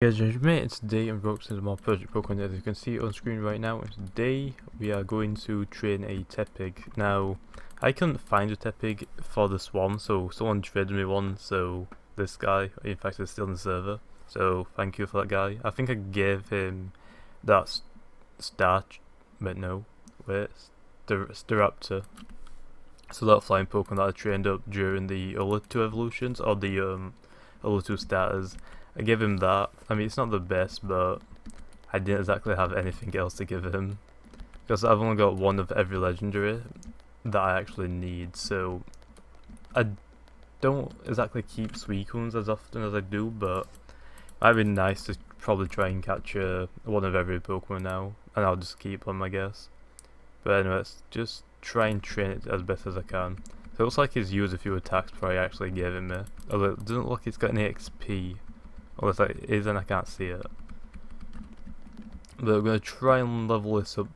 Guys, JamiyJamie, today in Roblox is more Project Pokemon. As you can see on screen right now, today we are going to train a Tepig. Now, I couldn't find a Tepig for the Swarm, so someone traded me one, so this guy, in fact, is still in the server. So, thank you for that guy. I think I gave him that Starch, but no, wait, Staraptor. So that flying Pokemon that I trained up during the other two evolutions, or the other two starters. I gave him that. I mean, it's not the best, but I didn't exactly have anything else to give him. Because I've only got one of every legendary that I actually need, so I don't exactly keep Suicunes as often as I do, but it might be nice to probably try and catch one of every Pokemon now, and I'll just keep them, I guess. But anyway, let's just try and train it as best as I can. So it looks like he's used a few attacks before I actually gave him it. Although it doesn't look like he's got any XP. Unless it is and I can't see it. But we're going to try and level this up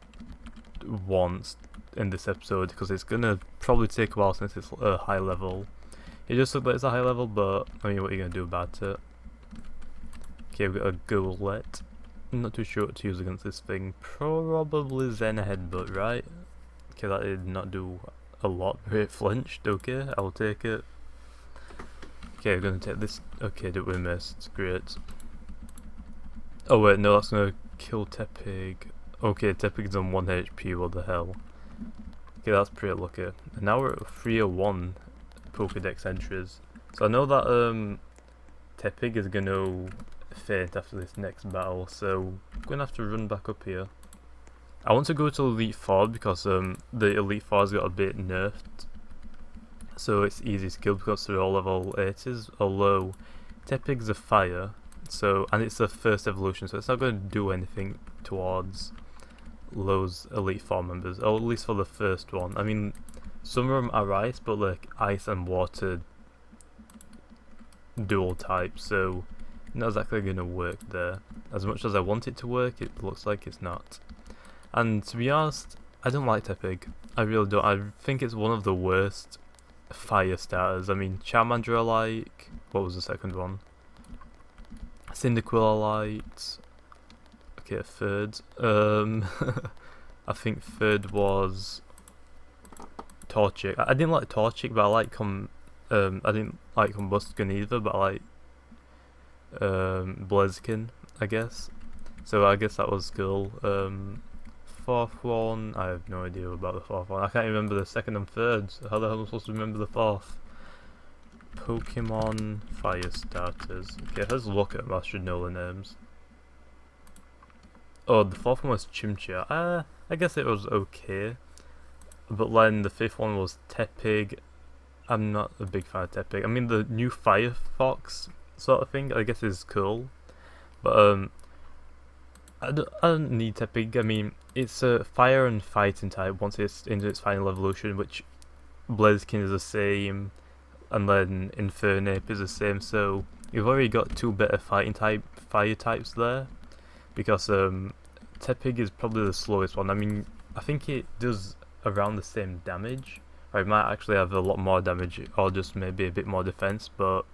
once in this episode because it's going to probably take a while since it's a high level. It just looks like it's a high level, but I mean, what are you going to do about it? Okay, we've got a Golett. I'm not too sure what to use against this thing. Probably Zen Headbutt, right? Okay, that did not do a lot. It flinched, okay, I'll take it. Okay, we're gonna take this. Okay, did we miss? Great. Oh wait, no, that's gonna kill Tepig. Okay, Tepig's on 1 HP, what the hell? Okay, that's pretty lucky. And now we're at 301 Pokedex entries. So I know that Tepig is gonna faint after this next battle, so I'm gonna have to run back up here. I want to go to Elite Four because the Elite Four's got a bit nerfed. So it's easy to kill because they're all level 80s, although Tepig's a fire, so, and it's the first evolution, so it's not going to do anything towards those Elite Four members, or at least for the first one. I mean, some of them are ice, but like ice and water dual type, so not exactly going to work there. As much as I want it to work, it looks like it's not. And to be honest, I don't like Tepig. I really don't. I think it's one of the worst fire starters. I mean, Charmander I like. What was the second one? Cyndaquil I liked. Okay, a third. I think third was Torchic. I didn't like Torchic, but I like I didn't like Combustion either, but I like Blaziken, I guess. So I guess that was cool. Fourth one, I have no idea about the fourth one. I can't remember the second and third. So how the hell am I supposed to remember the fourth? Pokemon Fire Starters. Okay, let's look at them. I should know the names. Oh, the fourth one was Chimchar. I guess it was okay. But then the fifth one was Tepig. I'm not a big fan of Tepig. I mean, the new Firefox sort of thing, I guess, is cool. But I don't need Tepig. I mean, it's a fire and fighting type once it's into its final evolution, which Blaziken is the same, and then Infernape is the same. So you've already got two better fighting type fire types there, because Tepig is probably the slowest one. I mean, I think it does around the same damage, or it might actually have a lot more damage, or just maybe a bit more defense. But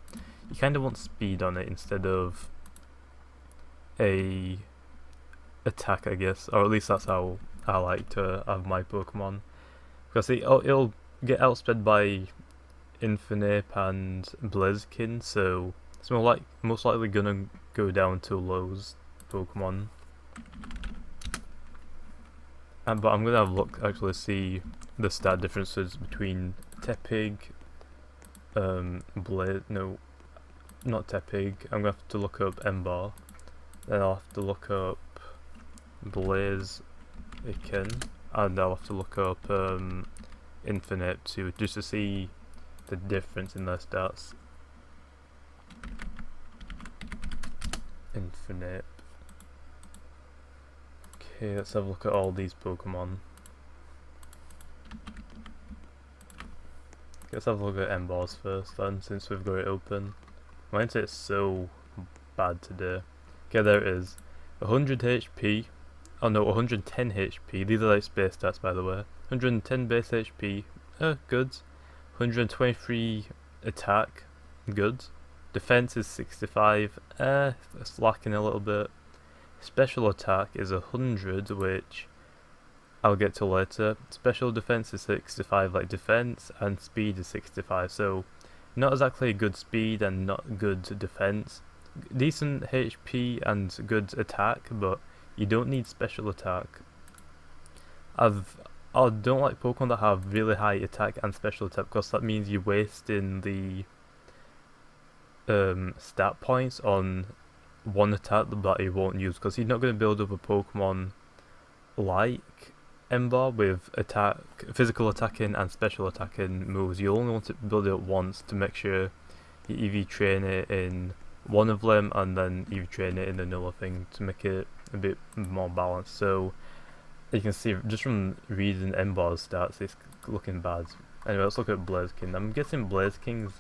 you kind of want speed on it instead of a attack, I guess, or at least that's how I like to have my Pokemon, because it'll get outsped by Infernape and Blaziken, so it's most likely gonna go down to those Pokemon. But I'm gonna have a look, actually see the stat differences between Tepig, no, not Tepig. I'm gonna have to look up Ember, then I'll have to look up Blaziken, and I'll have to look up Infernape too, just to see the difference in their stats. Infernape. Okay, let's have a look at all these Pokemon. Let's have a look at Embers first then, since we've got it open. My internet's so bad today. Okay, there it is. 100 HP. Oh no, 110 HP. These are like base stats, by the way. 110 base HP. Good. 123 attack. Good. Defense is 65, it's lacking a little bit. Special attack is 100, which I'll get to later. Special defense is 65 like defense, and speed is 65, so not exactly good speed and not good defense. Decent HP and good attack, but you don't need special attack. I don't like Pokemon that have really high attack and special attack, because that means you're wasting the stat points on one attack that you won't use, because you're not going to build up a Pokemon like Ember with physical attacking and special attacking moves. You only want to build it up once to make sure you EV train it in one of them and then EV train it in another thing to make it a bit more balanced. So you can see just from reading Ember's stats, it's looking bad. Anyway, let's look at Blaziken. I'm guessing Blazikens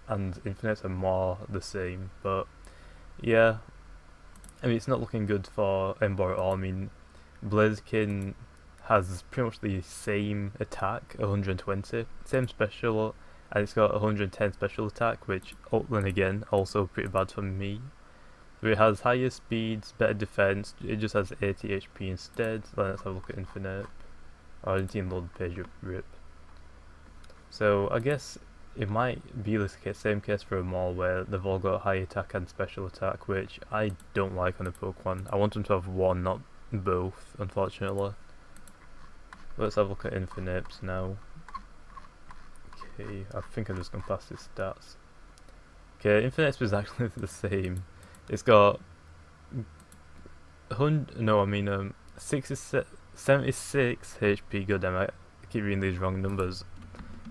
and Infinites are more the same, but yeah, I mean, it's not looking good for Ember at all. I mean, Blaziken has pretty much the same attack, 120, same special, and it's got 110 special attack, which, then again, also pretty bad for me. But it has higher speeds, better defense, it just has 80 HP instead. Then let's have a look at Infinite. Oh, I didn't even load the page up, rip. So I guess it might be the same case for them all, where they've all got high attack and special attack, which I don't like on a Pokemon. I want them to have one, not both, unfortunately. Let's have a look at Infinites now. Okay, I think I'm just going to pass these stats. Okay, Infinites is actually the same. It's got 76 HP. God damn it, I keep reading these wrong numbers.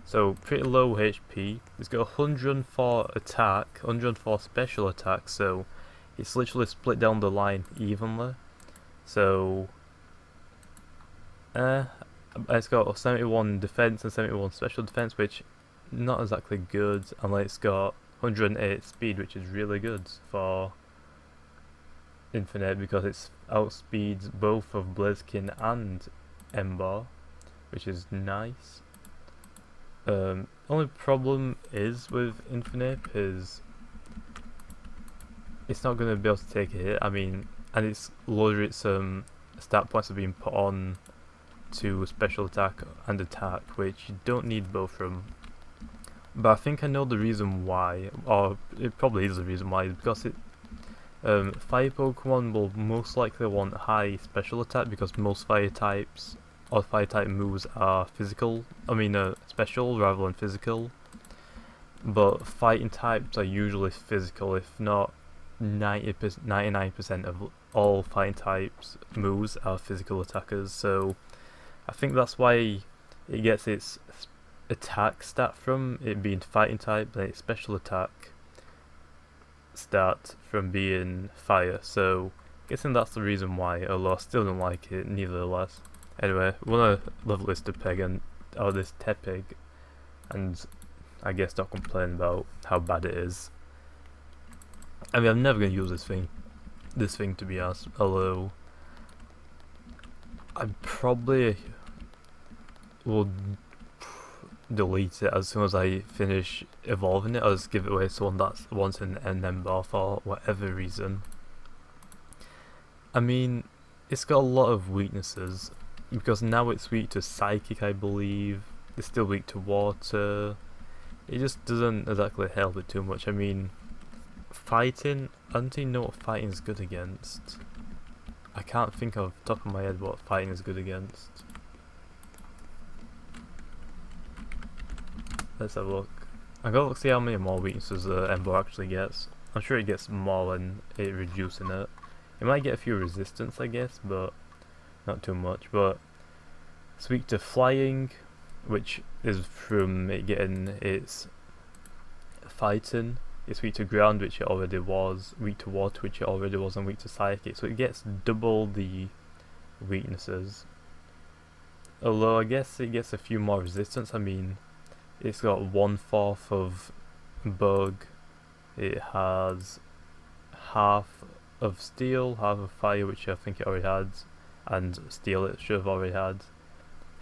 So pretty low HP. It's got 104 attack, 104 special attack. So it's literally split down the line evenly. So it's got 71 defense and 71 special defense, which not exactly good. And it's got 108 speed, which is really good for Infinite, because it outspeeds both of Blaziken and Ember, which is nice. Only problem is with Infinite is it's not going to be able to take a hit. I mean, and it's loaded some stat points are being put on to special attack and attack, which you don't need both from. But I think I know the reason why, or it probably is the reason why, is because fire Pokemon will most likely want high special attack, because most fire types or fire type moves are physical. I mean, special rather than physical. But fighting types are usually physical, if not 99% of all fighting types moves are physical attackers. So I think that's why it gets its attack stat from it being fighting type, and its special attack stat from being fire. So guessing that's the reason why, although I still don't like it nevertheless. Anyway, we want to level this this Tepig, and I guess not complain about how bad it is. I mean, I'm never going to use this thing to be honest, although I probably will delete it as soon as I finish evolving it. I'll just give it away to someone that wants an Ember for whatever reason. I mean, it's got a lot of weaknesses, because now it's weak to Psychic, I believe. It's still weak to Water. It just doesn't exactly help it too much. I mean, fighting, I don't even know what fighting is good against. I can't think off the top of my head what fighting is good against. Let's have a look. I'm gonna see how many more weaknesses Ember actually gets. I'm sure it gets more than it reducing it. It might get a few resistance, I guess, but not too much. But it's weak to Flying, which is from it getting its fighting. It's weak to Ground, which it already was. Weak to Water, which it already was, and weak to Psychic. So it gets double the weaknesses. Although I guess it gets a few more resistance. I mean, it's got 1/4 of Bug. It has half of Steel, half of Fire, which I think it already had, and Steel it should have already had.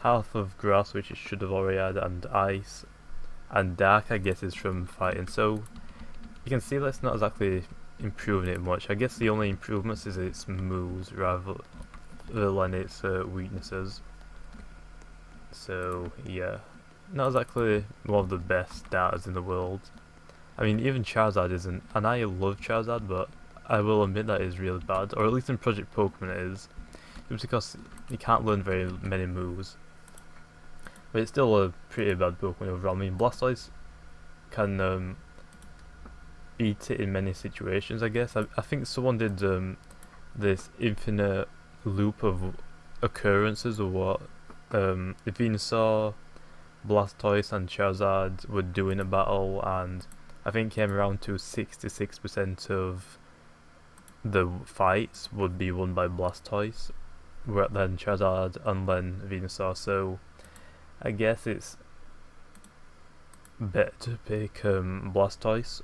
Half of Grass, which it should have already had, and Ice, and Dark I guess is from Fighting. So you can see that's not exactly improving it much. I guess the only improvements is its moves rather than its weaknesses. So yeah, not exactly one of the best starters in the world. I mean, even Charizard isn't, and I love Charizard, but I will admit that is really bad, or at least in Project Pokemon it is, just because you can't learn very many moves. But it's still a pretty bad Pokemon overall. I mean, Blastoise can beat it in many situations, I guess. I think someone did this infinite loop of occurrences of what Venusaur, Blastoise and Charizard would do in a battle, and I think came around to 66% of the fights would be won by Blastoise, then Charizard and then Venusaur, so I guess it's better to pick Blastoise.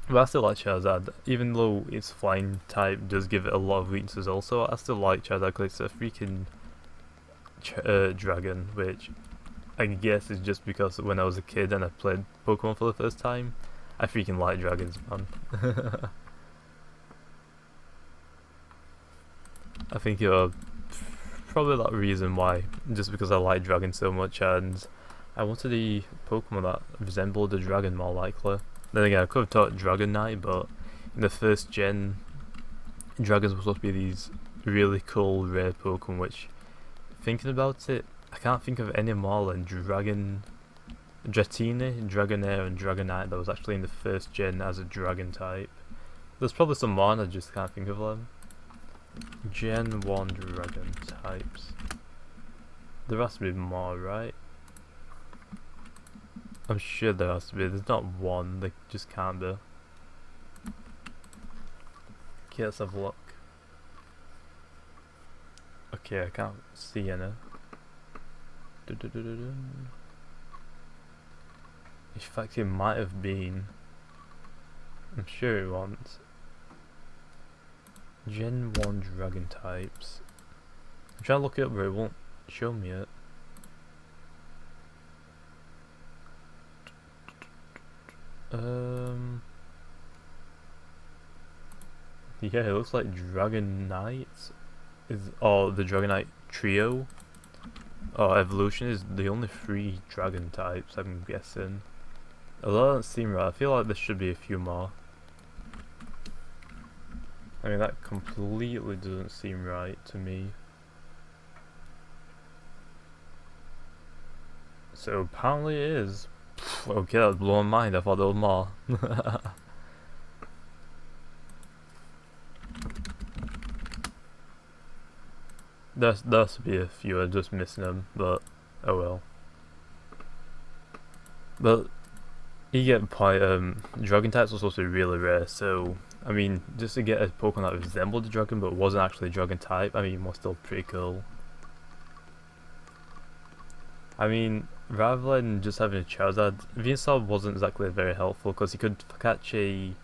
But I still like Charizard, even though its flying type does give it a lot of weaknesses also. I still like Charizard because it's a freaking dragon, which I guess is just because when I was a kid and I played Pokemon for the first time, I freaking like dragons, man. I think you're probably that reason why, just because I like dragons so much and I wanted a Pokemon that resembled a dragon more likely. Then again, I could have taught Dragonite, but in the first gen, dragons were supposed to be these really cool rare Pokemon, which, thinking about it, I can't think of any more than Dratini, Dragonair and Dragonite that was actually in the first gen as a dragon type. There's probably some more and I just can't think of them. Gen 1 dragon types. There has to be more, right? I'm sure there has to be. There's not one, there just can't be. Okay, let's have a look. Okay, I can't see any. In fact, it might have been. I'm sure it won't. Gen 1 dragon types. I'm trying to look it up but it won't show me it. Yeah, it looks like Dragonite or the Dragonite trio or evolution is the only 3 dragon types, I'm guessing. Although that doesn't seem right, I feel like there should be a few more. I mean, that completely doesn't seem right to me. So apparently it is. Okay, that was blowing my mind, I thought there was more. There has to be a few, I'm just missing them, but oh well. But you get the point, dragon types were supposed to be really rare, so I mean, just to get a Pokemon that resembled a dragon but wasn't actually a dragon type, I mean, was still pretty cool. I mean, rather than just having a Charizard, Venusaur wasn't exactly very helpful because he could catch a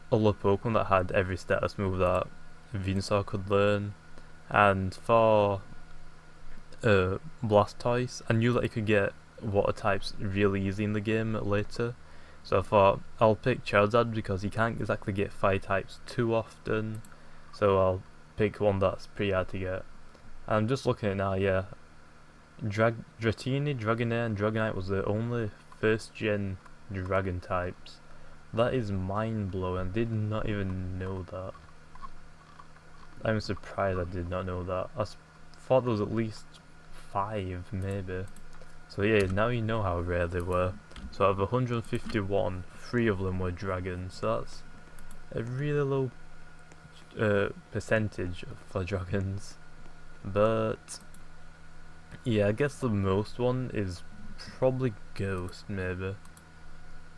other Pokemon that had every status move that Venusaur could learn. And for Blastoise, I knew that he could get water types really easy in the game later. So I thought I'll pick Charizard because he can't exactly get fire types too often. So I'll pick one that's pretty hard to get. And I'm just looking at it now, yeah. Dratini, Dragonair and Dragonite was the only first gen dragon types. That is mind blowing, I did not even know that. I'm surprised I did not know that. I thought there was at least 5 maybe. So yeah, now you know how rare they were. So out of 151, 3 of them were dragons, so that's a really low percentage for dragons. But yeah, I guess the most one is probably Ghost, maybe.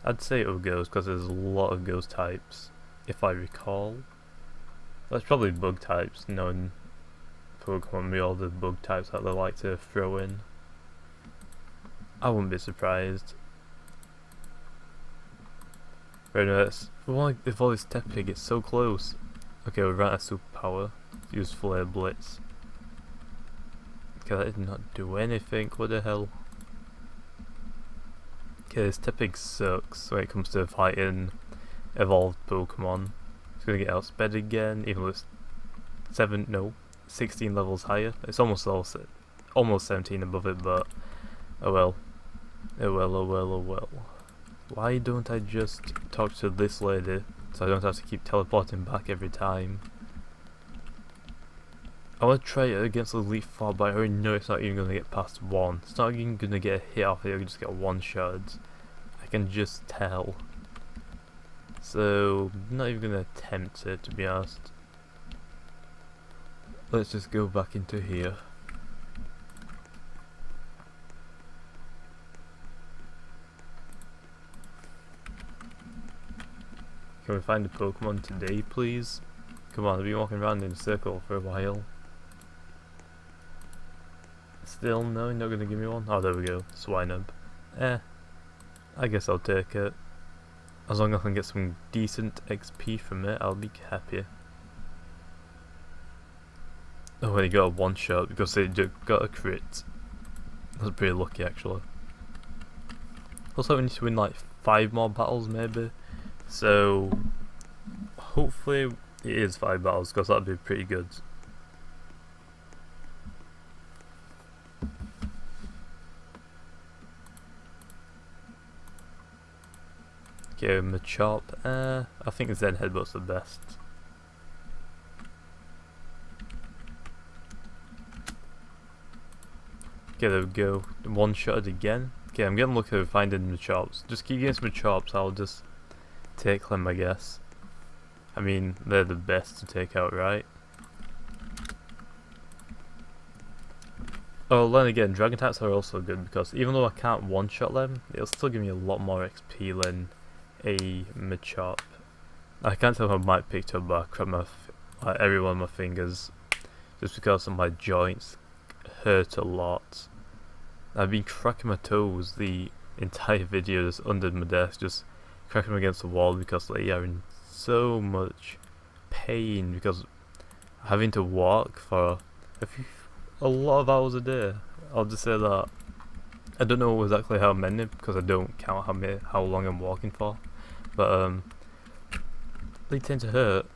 I'd say it was Ghost because there's a lot of Ghost types, if I recall. That's probably Bug types, knowing Pokemon with all the Bug types that they like to throw in. I wouldn't be surprised. Right now, if all this Tepig, it's so close. Okay, we ran out of superpower. Use Flare Blitz. Okay, that did not do anything, what the hell? Okay, this Tepig sucks when it comes to fighting evolved Pokemon. It's gonna get outsped again, even though it's 16 levels higher. It's almost 17 above it, but oh well. Oh well, oh well, oh well. Why don't I just talk to this lady so I don't have to keep teleporting back every time? I want to try it against the Elite Four, but I already know it's not even going to get past 1. It's not even going to get a hit off it, I can just get one shot. I can just tell. So, I'm not even going to attempt it, to be honest. Let's just go back into here. Can we find a Pokemon today, please? Come on, I've been walking around in a circle for a while. Still, no, you're not gonna give me one? Oh, there we go, Swinub. I guess I'll take it. As long as I can get some decent XP from it, I'll be happy. Oh, and he got a one shot because they got a crit. That's pretty lucky, actually. Also, we need to win like 5 more battles, maybe. So, hopefully it is 5 battles, because that'd be pretty good. Okay, Machop. I think Zen Headbutt's the best. Okay, there we go. One shot again. Okay, I'm getting lucky with finding Machops. Just keep getting some Machops, I'll just take them, I guess. I mean, they're the best to take out, right? Oh, then again, Dragon types are also good because even though I can't one-shot them, it'll still give me a lot more XP than a Machop. I can't tell if I might picked up, but I cracked every one of my fingers just because of my joints hurt a lot. I've been cracking my toes the entire video just under my desk, just cracking them against the wall because they are in so much pain because having to walk for a lot of hours a day. I'll just say that. I don't know exactly how many because I don't count how long I'm walking for, but they tend to hurt.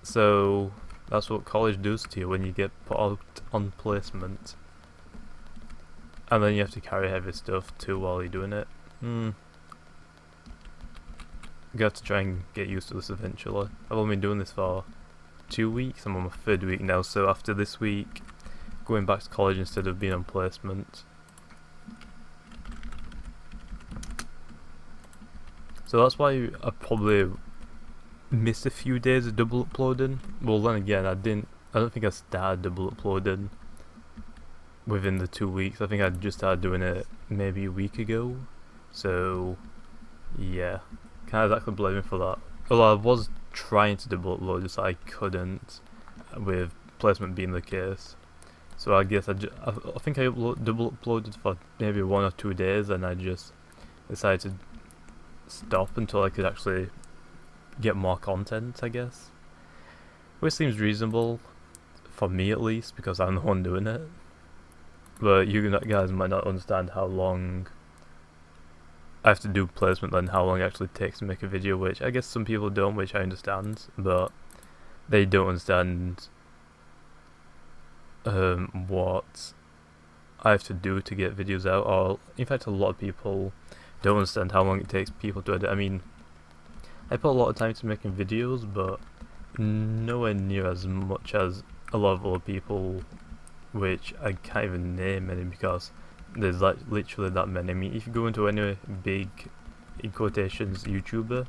So that's what college does to you when you get put out on placement, and then you have to carry heavy stuff too while you're doing it. You have to try and get used to this eventually. I've only been doing this for 2 weeks. I'm on my 3rd week now, so after this week, going back to college instead of being on placement. So that's why I probably missed a few days of double uploading. Well, then again, I don't think I started double uploading within the 2 weeks. I think I just started doing it maybe a week ago. So, yeah. Can't exactly blame me for that. Although I was trying to double upload, just I couldn't, with placement being the case. So I guess I think I double uploaded for maybe 1 or 2 days, and I just decided to stop until I could actually get more content, I guess. Which seems reasonable, for me at least, because I'm the one doing it. But you guys might not understand how long I have to do placement and how long it actually takes to make a video, which I guess some people don't, which I understand, but they don't understand what I have to do to get videos out, or in fact a lot of people don't understand how long it takes people to edit. I mean, I put a lot of time into making videos, but nowhere near as much as a lot of other people, which I can't even name any because there's like literally that many. I mean, if you go into any big, in quotations, YouTuber,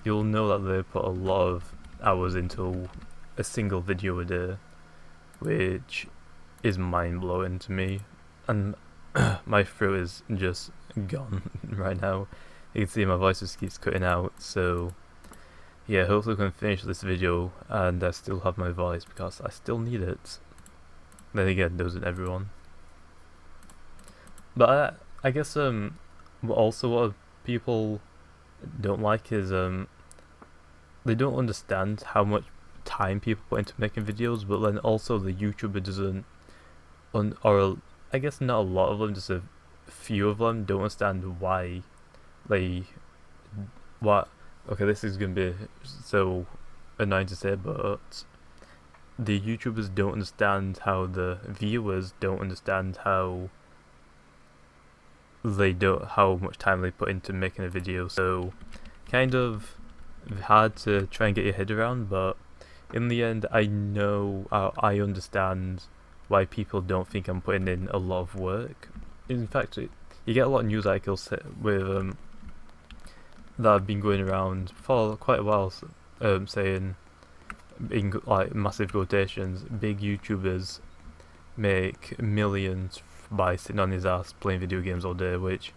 you'll know that they put a lot of hours into a single video a day, which is mind-blowing to me, and my throat is just gone right now. You can see my voice just keeps cutting out, so yeah, hopefully we can finish this video and I still have my voice because I still need it. Then again, doesn't everyone? But I guess also what people don't like is they don't understand how much time people put into making videos, but then also the YouTuber doesn't, or I guess not a lot of them, just a few of them don't understand why okay, this is gonna be so annoying to say, but the YouTubers don't understand how the viewers don't understand how how much time they put into making a video. So kind of hard to try and get your head around, but in the end, I know I understand why people don't think I'm putting in a lot of work. In fact, you get a lot of news articles with that have been going around for quite a while, saying in like massive quotations, big YouTubers make millions by sitting on his ass playing video games all day, which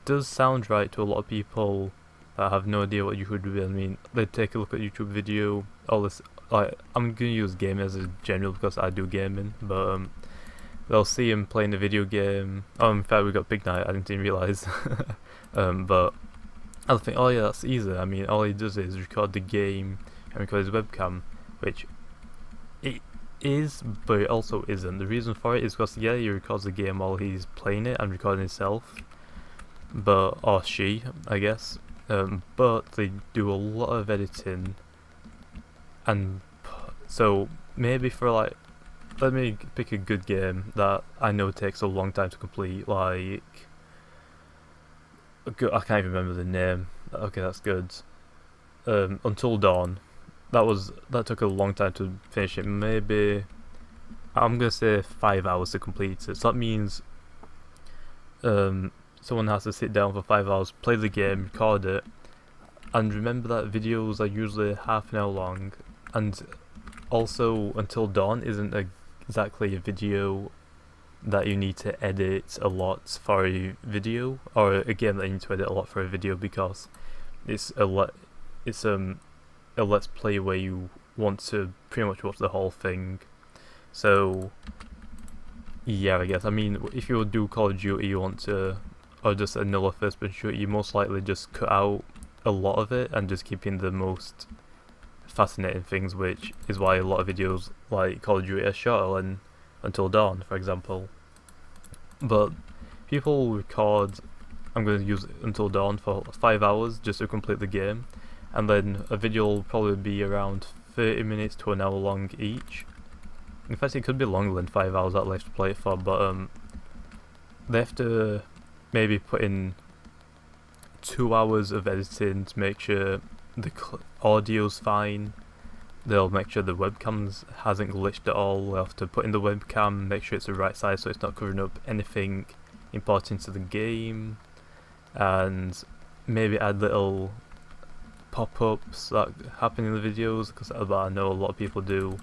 does sound right to a lot of people that have no idea what YouTube is. I mean, they take a look at YouTube video, all this. Like, I'm gonna use gaming as a general because I do gaming, but they'll see him playing a video game. Oh, in fact, we got Pignite. I didn't even realize. But I'll think, oh yeah, that's easy. I mean, all he does is record the game and record his webcam, which it is, but it also isn't. The reason for it is because yeah, he records the game while he's playing it and recording himself, or she, I guess. But they do a lot of editing, and so maybe for like, let me pick a good game that I know takes a long time to complete, like, I can't even remember the name. Okay, that's good. Until Dawn. That took a long time to finish it. Maybe I'm gonna say 5 hours to complete it. So that means someone has to sit down for 5 hours, play the game, record it, and remember that videos are usually half an hour long. And also, Until Dawn isn't exactly a video that you need to edit a lot for a video, or a game that you need to edit a lot for a video, because it's a let's play where you want to pretty much watch the whole thing. So yeah, I guess. I mean, if you do Call of Duty, you want to, or just another first-person shooter, you most likely just cut out a lot of it and just keep in the most fascinating things, which is why a lot of videos like Call of Duty are shorter than Until Dawn, for example. But people record, I'm going to use Until Dawn for 5 hours just to complete the game, and then a video will probably be around 30 minutes to an hour long each. In fact, it could be longer than 5 hours that they have to play it for, but they have to maybe put in 2 hours of editing to make sure the audio's fine. They'll make sure the webcam hasn't glitched at all. They'll have to put in the webcam, make sure it's the right size so it's not covering up anything important to the game, and maybe add little pop-ups that happen in the videos, because I know a lot of people do.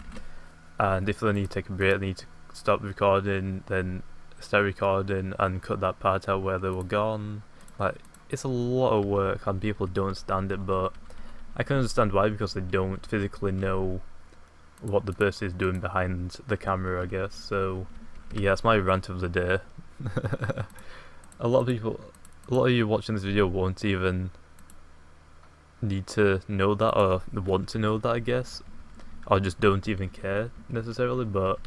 And if they need to take a break, they need to stop recording, then start recording and cut that part out where they were gone. Like, it's a lot of work and people don't understand it, but I can understand why, because they don't physically know what the person is doing behind the camera, I guess. So yeah, that's my rant of the day. A lot of you watching this video won't even need to know that, or want to know that, I guess, or just don't even care necessarily. But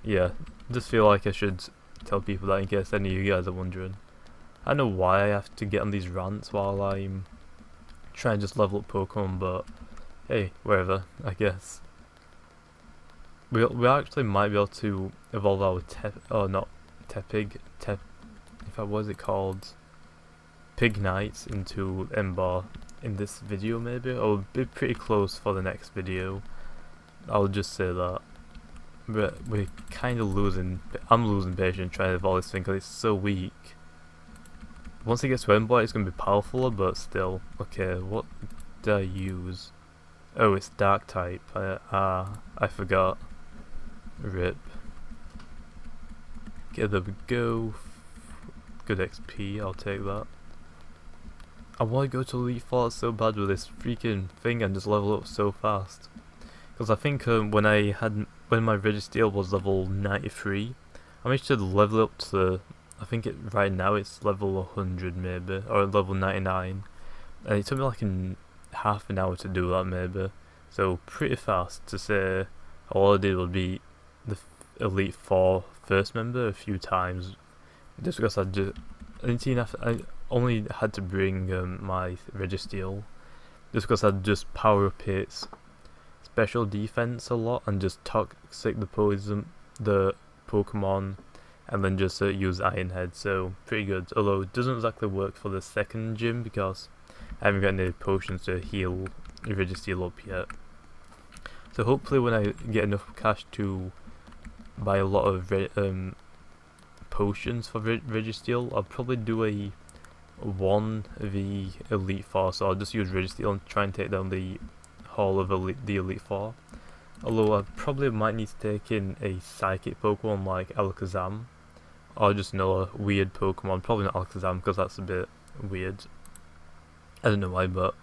yeah, just feel like I should tell people that in case any of you guys are wondering. I know why I have to get on these rants while I'm trying to just level up Pokemon, but hey, wherever, I guess. We actually might be able to evolve our what is it called? Pignite into Ember in this video, maybe? Or be pretty close for the next video. I'll just say that. But we're kind of I'm losing patience trying to evolve this thing because it's so weak. Once it gets to Ember, it's going to be powerful, but still. Okay, what did I use? Oh, it's Dark type. I forgot. RIP. Okay, there we go. Good XP, I'll take that. I want to go to Elite Four so bad with this freaking thing and just level up so fast. Because I think when my Registeel was level 93, I managed to level up to, I think right now it's level 100 maybe, or level 99. And it took me like half an hour to do that maybe. So pretty fast to say. All I did was beat the Elite Four first member a few times. Just because I only had to bring my Registeel, just because I'd just power up its special defense a lot and just toxic the Pokemon, and then just use Iron Head, so pretty good. Although it doesn't exactly work for the second gym because I haven't got any potions to heal Registeel up yet. So hopefully when I get enough cash to buy a lot of potions for Registeel, I'll probably do a 1v Elite Four, so I'll just use Registeel and try and take down the whole of the Elite Four. Although I probably might need to take in a Psychic Pokemon like Alakazam, or just another weird Pokemon, probably not Alakazam because that's a bit weird. I don't know why, but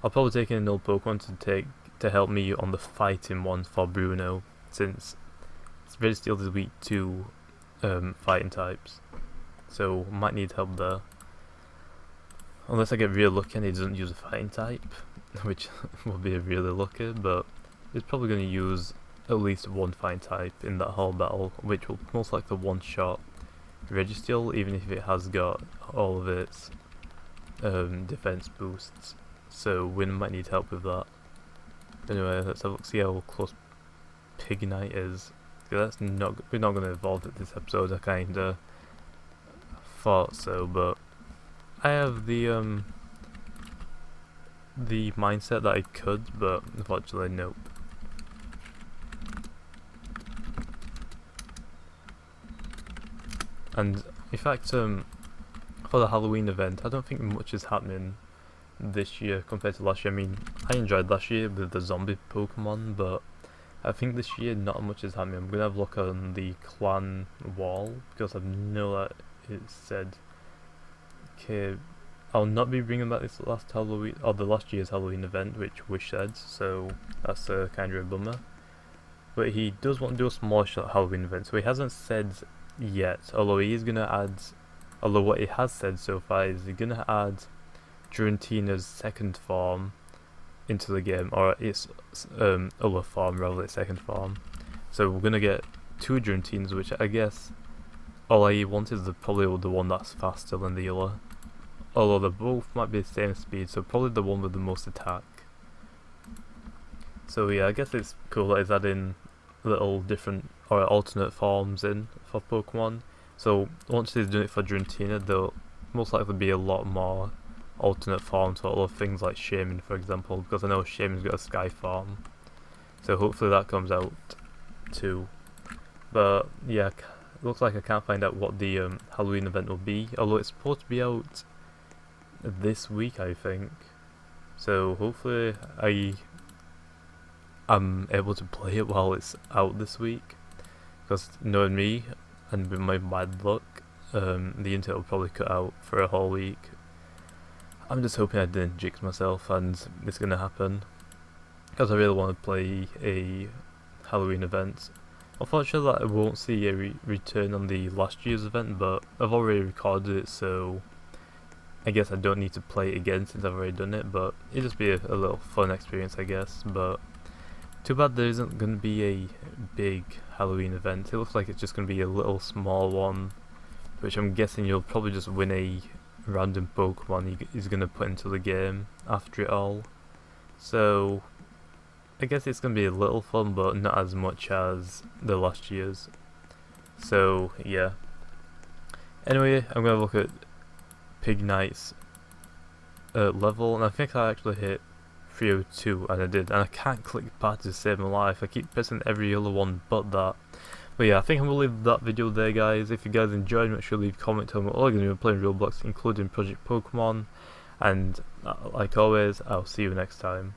I'll probably take in another Pokemon to help me on the fighting ones for Bruno, since Registeel is weak to fighting types, so might need help there. Unless I get really lucky and he doesn't use a fighting type, which will be really lucky, but he's probably going to use at least one fighting type in that whole battle, which will most likely one-shot Registeel, even if it has got all of its defense boosts, so we might need help with that. Anyway, let's have a look, see how close Pignite is. We're not going to evolve it this episode, I kinda thought so, but I have the mindset that I could, but unfortunately nope. And in fact, for the Halloween event, I don't think much is happening this year compared to last year. I mean, I enjoyed last year with the zombie Pokemon, but I think this year not much is happening. I'm gonna have a look on the clan wall because I know that it said, okay, I'll not be bringing back this last Halloween or the last year's Halloween event, which Wish said, so that's kind of a bummer. But he does want to do a small Halloween event, so he hasn't said yet. Although he is gonna add, although what he has said so far is he's gonna add Durantina's second form into the game, or its other form rather than its second form. So we're gonna get 2 Durantinas, which I guess all I want is probably the one that's faster than the other. Although they both might be the same speed, so probably the one with the most attack. So yeah, I guess it's cool that he's adding little different or alternate forms in for Pokemon. So once he's doing it for Durantina, there'll most likely be a lot more alternate forms for other things like Shaman, for example, because I know Shaman's got a Sky form. So hopefully that comes out too. But yeah, it looks like I can't find out what the Halloween event will be, although it's supposed to be out this week, I think. So hopefully I'm able to play it while it's out this week, because knowing me and with my bad luck, the internet will probably cut out for a whole week. I'm just hoping I didn't jinx myself and it's gonna happen, because I really want to play a Halloween event. Unfortunately, I won't see a return on the last year's event, but I've already recorded it, so I guess I don't need to play it again since I've already done it, but it'll just be a little fun experience, I guess. But too bad there isn't going to be a big Halloween event. It looks like it's just going to be a little small one, which I'm guessing you'll probably just win a random Pokemon he's going to put into the game after it all. So I guess it's going to be a little fun, but not as much as the last year's. So yeah. Anyway, I'm going to look at Pignite's level, and I think I actually hit 302, and I did, and I can't click back to save my life. I keep pressing every other one but that. But yeah, I think I'm going to leave that video there, guys. If you guys enjoyed, make sure to leave a comment, tell me what all you're going to be playing Roblox, including Project Pokemon, and like always, I'll see you next time.